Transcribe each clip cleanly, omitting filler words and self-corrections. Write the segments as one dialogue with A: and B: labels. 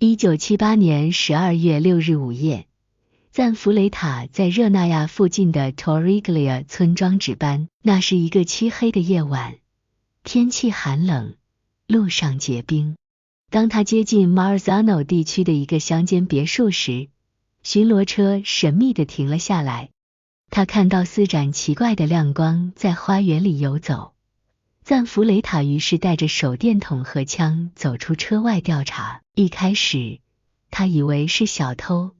A: 1978年12月6日午夜，赞弗雷塔在热那亚附近的 Torriglia 村庄值班。那是一个漆黑的夜晚，天气寒冷，路上结冰。当他接近 Marzano 地区的一个乡间别墅时，巡逻车神秘地停了下来。他看到4盏奇怪的亮光在花园里游走。赞弗雷塔于是带着手电筒和枪走出车外调查。一开始，他以为是小偷，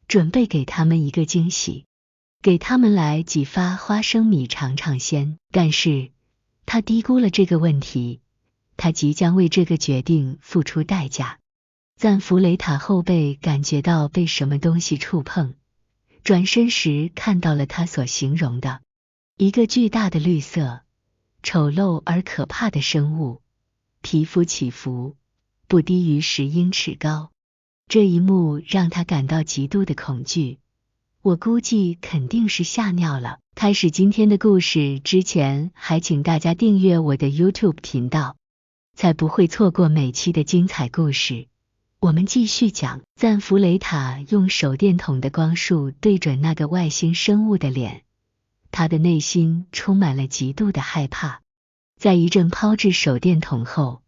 A: 准备给他们一个惊喜，给他们来几发花生米尝尝鲜。但是，他低估了这个问题，他即将为这个决定付出代价。赞弗雷塔后背感觉到被什么东西触碰，转身时看到了他所形容的一个巨大的绿色、丑陋而可怕的生物，皮肤起伏，不低于10英尺高。这一幕让他感到极度的恐惧，我估计肯定是吓尿了。开始今天的故事之前，还请大家订阅我的 YouTube 频道，才不会错过每期的精彩故事。我们继续讲。赞弗雷塔用手电筒的光束对准那个外星生物的脸，他的内心充满了极度的害怕。在一阵抛掷手电筒后，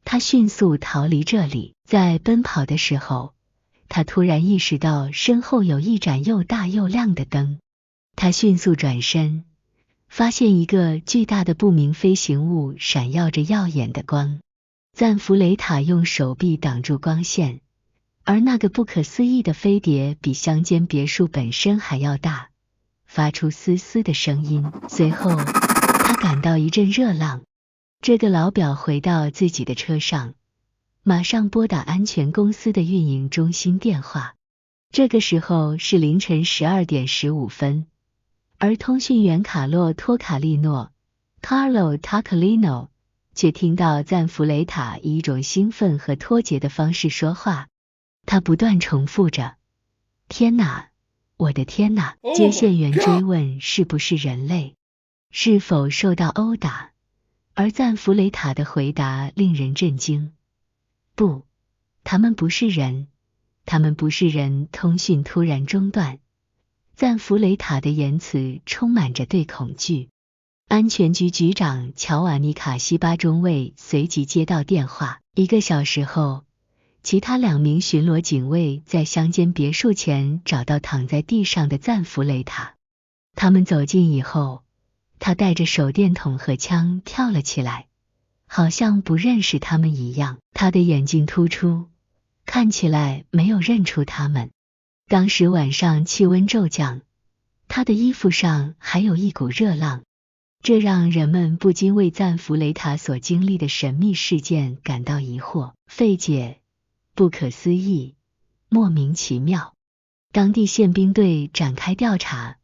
A: 他迅速逃离这里。在奔跑的时候，他突然意识到身后有一盏又大又亮的灯。他迅速转身，发现一个巨大的不明飞行物闪耀着耀眼的光。赞弗雷塔用手臂挡住光线，而那个不可思议的飞碟比乡间别墅本身还要大，发出嘶嘶的声音。随后，他感到一阵热浪。这个老表回到自己的车上，马上拨打安全公司的运营中心电话。这个时候是凌晨12点15分，而通讯员卡洛托卡利诺 Carlo Taccolino 却听到赞弗雷塔以一种兴奋和脱节的方式说话。他不断重复着：天哪，我的天哪！接线员追问是不是人类，是否受到殴打，而赞弗雷塔的回答令人震惊：不，他们不是人，他们不是人。通讯突然中断，赞弗雷塔的言辞充满着对恐惧。安全局局长乔瓦尼卡西巴中尉随即接到电话。1个小时后，其他2名巡逻警卫在乡间别墅前找到躺在地上的赞弗雷塔。他们走近以后，他带着手电筒和枪跳了起来，好像不认识他们一样。他的眼睛突出，看起来没有认出他们。当时晚上气温骤降，他的衣服上还有一股热浪，这让人们不禁为赞弗雷塔所经历的神秘事件感到疑惑、费解、不可思议、莫名其妙。当地宪兵队展开调查，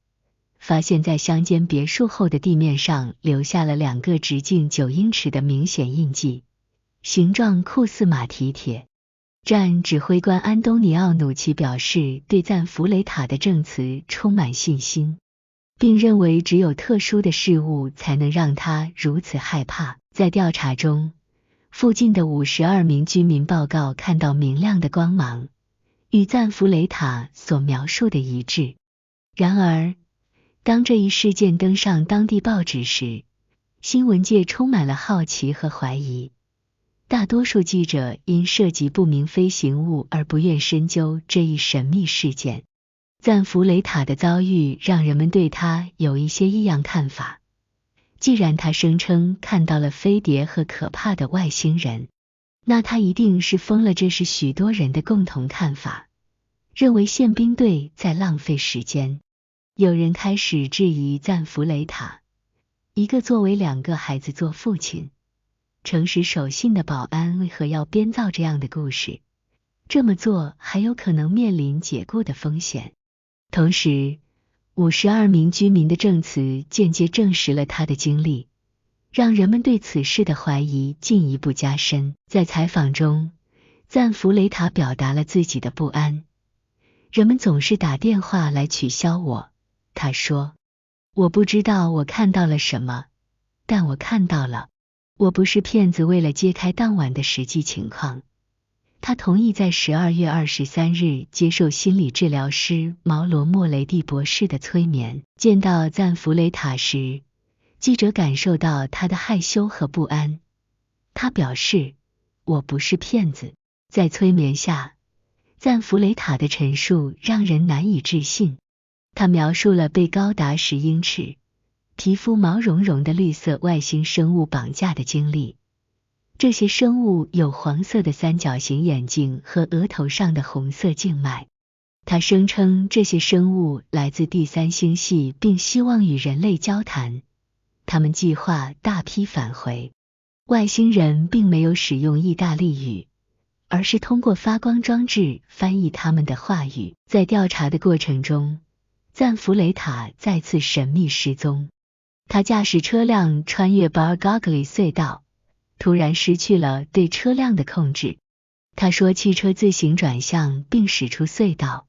A: 发现在乡间别墅后的地面上留下了2个直径9英尺的明显印记，形状酷似马蹄铁。站指挥官安东尼奥努奇表示对赞弗雷塔的证词充满信心，并认为只有特殊的事物才能让他如此害怕。在调查中，附近的52名居民报告看到明亮的光芒，与赞弗雷塔所描述的一致。然而，当这一事件登上当地报纸时，新闻界充满了好奇和怀疑。大多数记者因涉及不明飞行物而不愿深究这一神秘事件。赞弗雷塔的遭遇让人们对他有一些异样看法。既然他声称看到了飞碟和可怕的外星人，那他一定是疯了。这是许多人的共同看法，认为宪兵队在浪费时间。有人开始质疑赞弗雷塔，一个作为2个孩子做父亲、诚实守信的保安，为何要编造这样的故事？这么做还有可能面临解雇的风险。同时，52名居民的证词间接证实了他的经历，让人们对此事的怀疑进一步加深。在采访中，赞弗雷塔表达了自己的不安。人们总是打电话来取消我，他说，我不知道我看到了什么，但我看到了。我不是骗子。为了揭开当晚的实际情况，他同意在12月23日接受心理治疗师毛罗·莫雷蒂博士的催眠。见到赞弗雷塔时，记者感受到他的害羞和不安。他表示，我不是骗子。在催眠下，赞弗雷塔的陈述让人难以置信。他描述了被高达10英尺、皮肤毛茸茸的绿色外星生物绑架的经历。这些生物有黄色的三角形眼睛和额头上的红色静脉。他声称这些生物来自第三星系，并希望与人类交谈。他们计划大批返回。外星人并没有使用意大利语，而是通过发光装置翻译他们的话语。在调查的过程中，赞弗雷塔再次神秘失踪。他驾驶车辆穿越 Bargagli 隧道，突然失去了对车辆的控制。他说汽车自行转向并驶出隧道。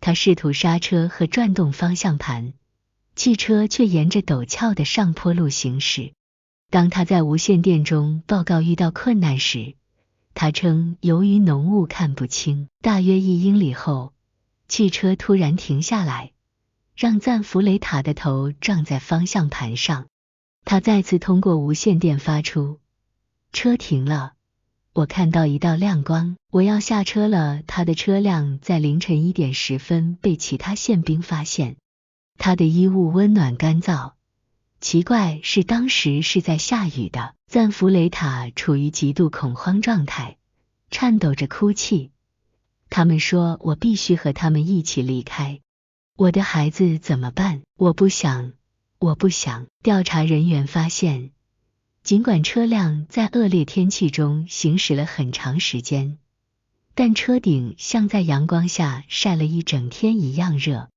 A: 他试图刹车和转动方向盘，汽车却沿着陡峭的上坡路行驶。当他在无线电中报告遇到困难时，他称由于浓雾看不清。大约1英里后，汽车突然停下来，让赞弗雷塔的头撞在方向盘上。他再次通过无线电发出：车停了，我看到一道亮光，我要下车了。他的车辆在凌晨1点10分被其他宪兵发现。他的衣物温暖干燥，奇怪是当时是在下雨的。赞弗雷塔处于极度恐慌状态，颤抖着哭泣。他们说我必须和他们一起离开。我的孩子怎么办？我不想。调查人员发现，尽管车辆在恶劣天气中行驶了很长时间，但车顶像在阳光下晒了一整天一样热，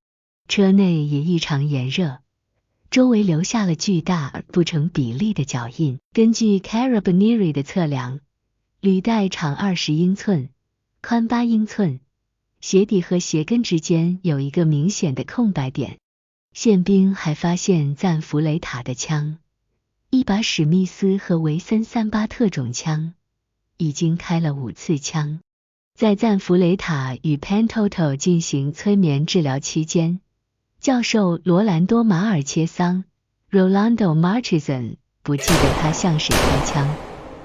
A: 车内也异常炎热，周围留下了巨大而不成比例的脚印。根据 Carabinieri 的测量，履带长20英寸，宽8英寸，鞋底和鞋跟之间有一个明显的空白点。宪兵还发现赞弗雷塔的枪，一把史密斯和维森38特种枪，已经开了5次枪。在赞弗雷塔与 Pantoto 进行催眠治疗期间，教授罗兰多·马尔切桑 Rolando Marchesson 不记得他向谁开枪。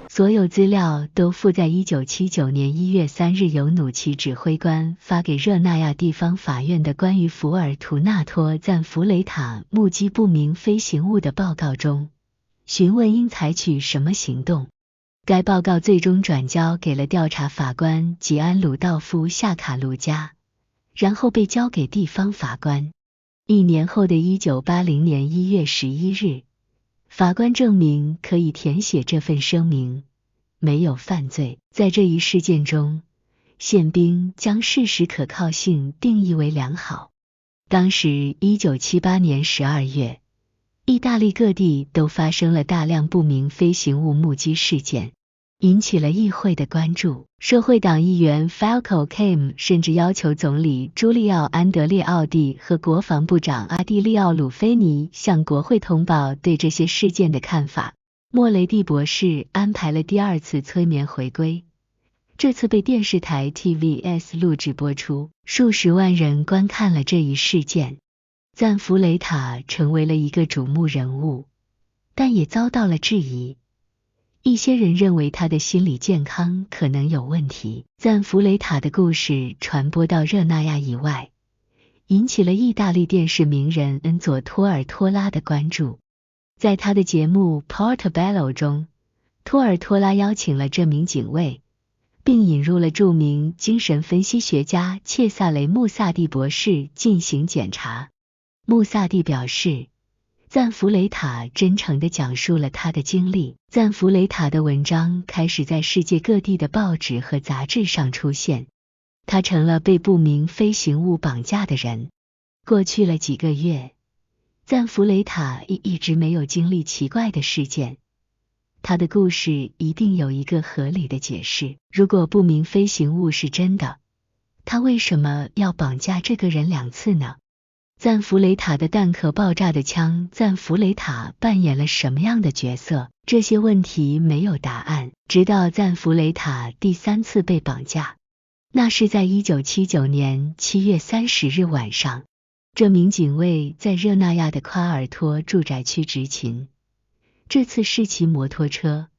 A: 所有资料都附在1979年1月3日由努奇指挥官发给热那亚地方法院的关于福尔图纳托·赞弗雷塔目击不明飞行物的报告中，询问应采取什么行动。该报告最终转交给了调查法官吉安鲁道夫·夏卡卢加，然后被交给地方法官。1年后的1980年1月11日，法官证明可以填写这份声明，没有犯罪。在这一事件中，宪兵将事实可靠性定义为良好。当时1978年12月，意大利各地都发生了大量不明飞行物目击事件，引起了议会的关注。社会党议员 Falco Came 甚至要求总理朱利奥·安德烈奥蒂和国防部长阿蒂利奥·鲁菲尼向国会通报对这些事件的看法。莫雷蒂博士安排了第2次催眠回归，这次被电视台 TVS 录制播出，数十万人观看了这一事件。赞弗雷塔成为了一个瞩目人物，但也遭到了质疑。一些人认为他的心理健康可能有问题。赞弗雷塔的故事传播到热那亚以外，引起了意大利电视名人恩佐·托尔托拉的关注。在他的节目 Portobello 中，托尔托拉邀请了这名警卫，并引入了著名精神分析学家切萨雷·穆萨蒂博士进行检查。穆萨蒂表示，赞弗雷塔真诚地讲述了他的经历。赞弗雷塔的文章开始在世界各地的报纸和杂志上出现，他成了被不明飞行物绑架的人。过去了几个月，赞弗雷塔一直没有经历奇怪的事件。他的故事一定有一个合理的解释。如果不明飞行物是真的，他为什么要绑架这个人2次呢？赞弗雷塔的弹壳爆炸的枪，赞弗雷塔扮演了什么样的角色？这些问题没有答案，直到赞弗雷塔第3次被绑架。那是在1979年7月30日晚上，这名警卫在热那亚的夸尔托住宅区执勤，这次是骑摩托车，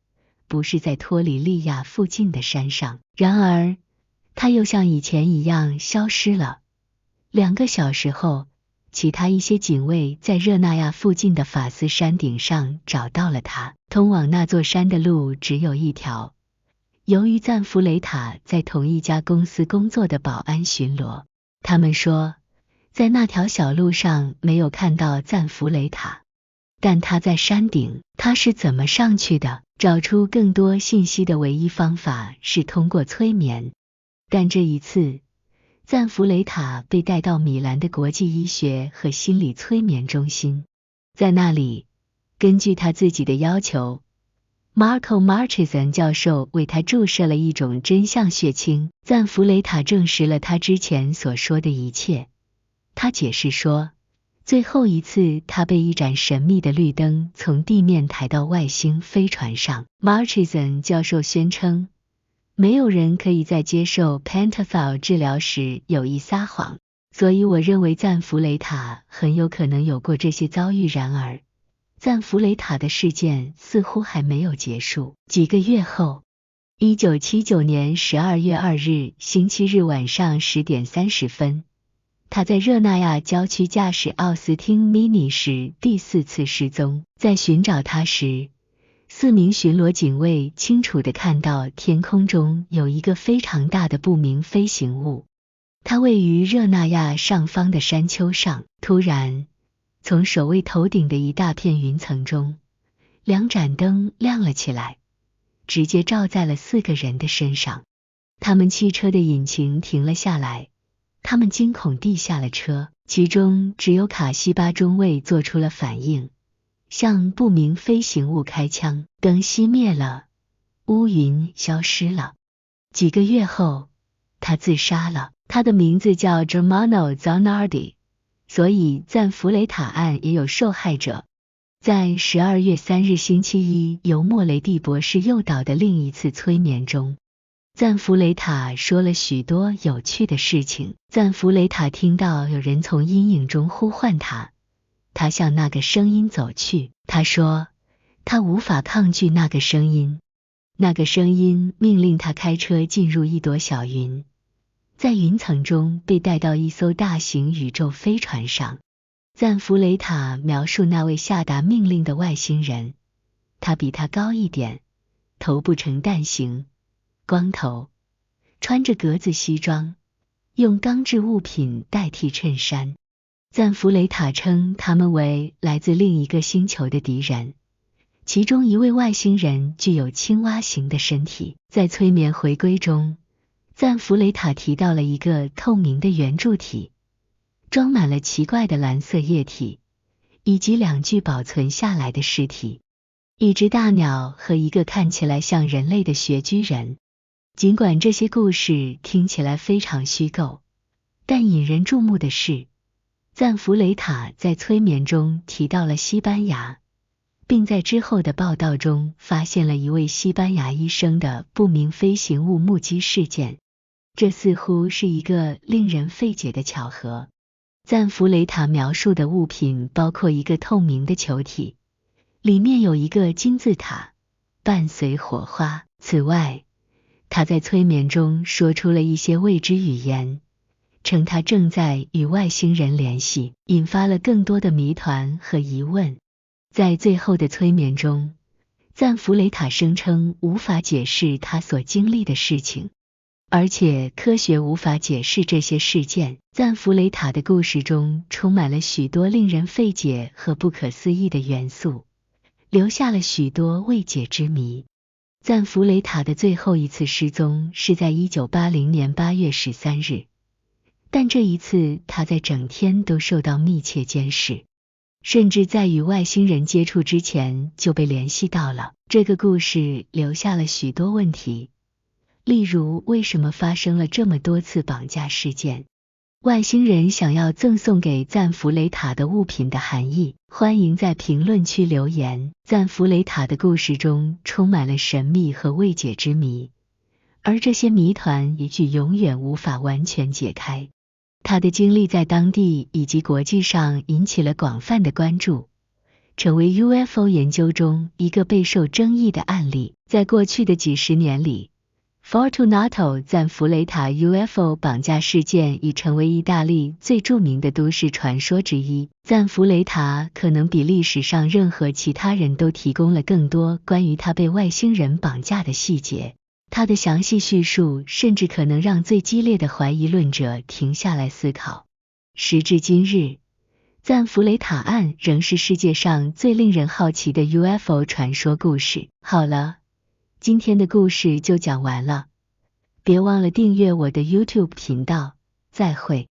A: 不是在托里利亚附近的山上。然而，他又像以前一样消失了。2个小时后，其他一些警卫在热那亚附近的法斯山顶上找到了他。通往那座山的路只有一条。由于赞弗雷塔在同一家公司工作的保安巡逻，他们说，在那条小路上没有看到赞弗雷塔，但他在山顶。他是怎么上去的？找出更多信息的唯一方法是通过催眠，但这一次，赞弗雷塔被带到米兰的国际医学和心理催眠中心，在那里，根据他自己的要求， Marco Marchesson 教授为他注射了一种真相血清。赞弗雷塔证实了他之前所说的一切。他解释说，最后一次他被一盏神秘的绿灯从地面抬到外星飞船上。Marchesson 教授宣称，没有人可以在接受 Pentothal 治疗时有意撒谎，所以我认为赞弗雷塔很有可能有过这些遭遇。然而，赞弗雷塔的事件似乎还没有结束。几个月后，1979年12月2日星期日晚上10点30分，他在热那亚郊区驾驶奥斯汀 Mini 时第4次失踪。在寻找他时，4名巡逻警卫清楚地看到天空中有一个非常大的不明飞行物，它位于热那亚上方的山丘上。突然，从守卫头顶的一大片云层中，2盏灯亮了起来，直接照在了4个人的身上。他们汽车的引擎停了下来，他们惊恐地下了车，其中只有卡西巴中尉做出了反应，向不明飞行物开枪。灯熄灭了，乌云消失了。几个月后，他自杀了。他的名字叫 Germano Zanardi， 所以赞弗雷塔案也有受害者。在12月3日星期一由莫雷蒂博士诱导的另一次催眠中，赞弗雷塔说了许多有趣的事情。赞弗雷塔听到有人从阴影中呼唤他，他向那个声音走去。他说，他无法抗拒那个声音，那个声音命令他开车进入一朵小云，在云层中被带到一艘大型宇宙飞船上。赞弗雷塔描述那位下达命令的外星人，他比他高一点，头部呈蛋形，光头，穿着格子西装，用钢制物品代替衬衫。赞弗雷塔称他们为来自另一个星球的敌人，其中一位外星人具有青蛙形的身体。在催眠回归中，赞弗雷塔提到了一个透明的圆柱体，装满了奇怪的蓝色液体，以及2具保存下来的尸体，一只大鸟和一个看起来像人类的穴居人。尽管这些故事听起来非常虚构，但引人注目的是，赞弗雷塔在催眠中提到了西班牙，并在之后的报道中发现了一位西班牙医生的不明飞行物目击事件。这似乎是一个令人费解的巧合。赞弗雷塔描述的物品包括一个透明的球体，里面有一个金字塔，伴随火花。此外，他在催眠中说出了一些未知语言，称他正在与外星人联系，引发了更多的谜团和疑问。在最后的催眠中，赞弗雷塔声称无法解释他所经历的事情，而且科学无法解释这些事件。赞弗雷塔的故事中充满了许多令人费解和不可思议的元素，留下了许多未解之谜。赞弗雷塔的最后一次失踪是在1980年8月13日，但这一次他在整天都受到密切监视，甚至在与外星人接触之前就被联系到了。这个故事留下了许多问题，例如为什么发生了这么多次绑架事件，外星人想要赠送给赞弗雷塔的物品的含义，欢迎在评论区留言。赞弗雷塔的故事中充满了神秘和未解之谜，而这些谜团也许永远无法完全解开。他的经历在当地以及国际上引起了广泛的关注，成为 UFO 研究中一个备受争议的案例。在过去的几十年里， Fortunato 赞弗雷塔 UFO 绑架事件已成为意大利最著名的都市传说之一。赞弗雷塔可能比历史上任何其他人都提供了更多关于他被外星人绑架的细节，他的详细叙述甚至可能让最激烈的怀疑论者停下来思考。时至今日，赞弗雷塔案仍是世界上最令人好奇的 UFO 传说故事。好了，今天的故事就讲完了，别忘了订阅我的 YouTube 频道，再会。